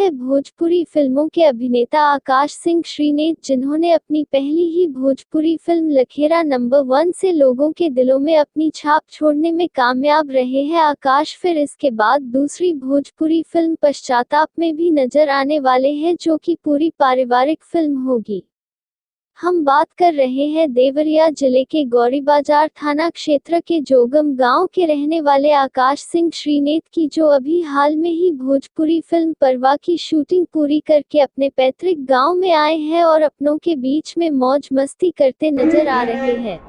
है भोजपुरी फिल्मों के अभिनेता आकाश सिंह श्रीनेत, जिन्होंने अपनी पहली ही भोजपुरी फिल्म लखेरा नंबर 1 से लोगों के दिलों में अपनी छाप छोड़ने में कामयाब रहे हैं। आकाश फिर इसके बाद दूसरी भोजपुरी फिल्म पश्चाताप में भी नजर आने वाले हैं, जो कि पूरी पारिवारिक फिल्म होगी। हम बात कर रहे हैं देवरिया जिले के गौरीबाजार थाना क्षेत्र के जोगम गांव के रहने वाले आकाश सिंह श्रीनेत की, जो अभी हाल में ही भोजपुरी फिल्म परवा की शूटिंग पूरी करके अपने पैतृक गांव में आए हैं और अपनों के बीच में मौज मस्ती करते नजर आ रहे हैं।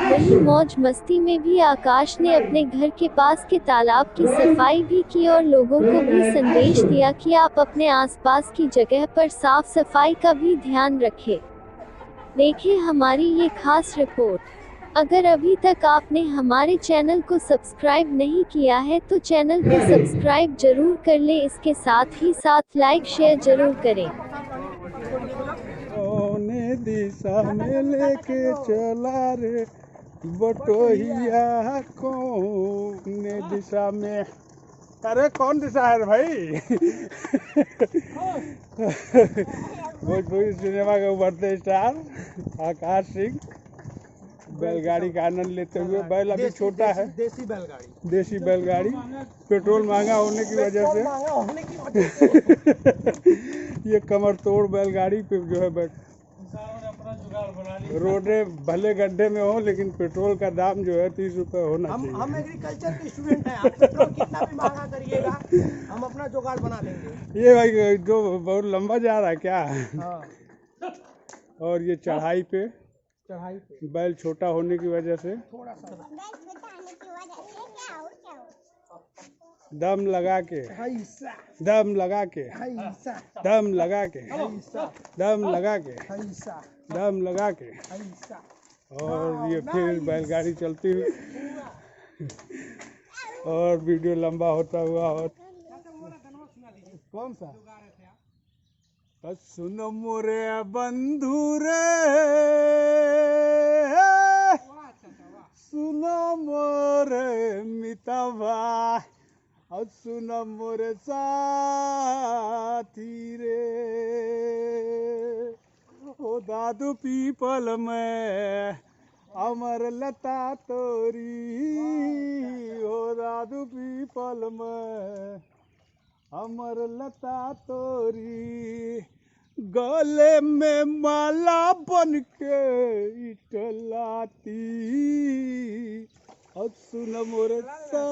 वहीं मौज मस्ती में भी आकाश ने अपने घर के पास के तालाब की सफाई भी की और लोगों को भी संदेश दिया कि आप अपने आसपास की जगह पर साफ सफाई का भी ध्यान रखें। देखें हमारी ये खास रिपोर्ट। अगर अभी तक आपने हमारे चैनल को सब्सक्राइब नहीं किया है तो चैनल को सब्सक्राइब जरूर कर ले, इसके साथ ही साथ लाइक शेयर जरूर करें। दिशा में लेके चला रे बटोहिया कौन दिशा में। अरे कौन दिशा है भाई? भोजपुरी सिनेमा के उभरते स्टार आकाश सिंह बैलगाड़ी का आनंद लेते हुए। बैल अभी छोटा है, देसी बैलगाड़ी। पेट्रोल महंगा होने की वजह से ये कमर तोड़ बैलगाड़ी पे जो है रोडे भले गड्ढे में हो, लेकिन पेट्रोल का दाम जो है 30 रुपए होना चाहिए। हम एग्रीकल्चर के स्टूडेंट हैं, आप पेट्रोल कितना भी महंगा करिएगा हम अपना जुगाड़ बना लेंगे। ये भाई जो बहुत लंबा जा रहा है क्या? हाँ। और ये चढ़ाई पे बैल छोटा होने की वजह से थोड़ा सा दम लगा के दम लगा के दम लगा के दम लगा के दम लगा के और ये फिर बैलगाड़ी चलती हुई और वीडियो लंबा होता हुआ। और कौन सा? सुन मोरे बंधु रे, सुनो मोरे मितवा, और सुन मोरे साथी रे। ओ दादू पीपल में अमर लता तोरी, ओ दादू पीपल में अमर लता तोरी। गले में माला बन के इटलाती, और सुन मोरे सा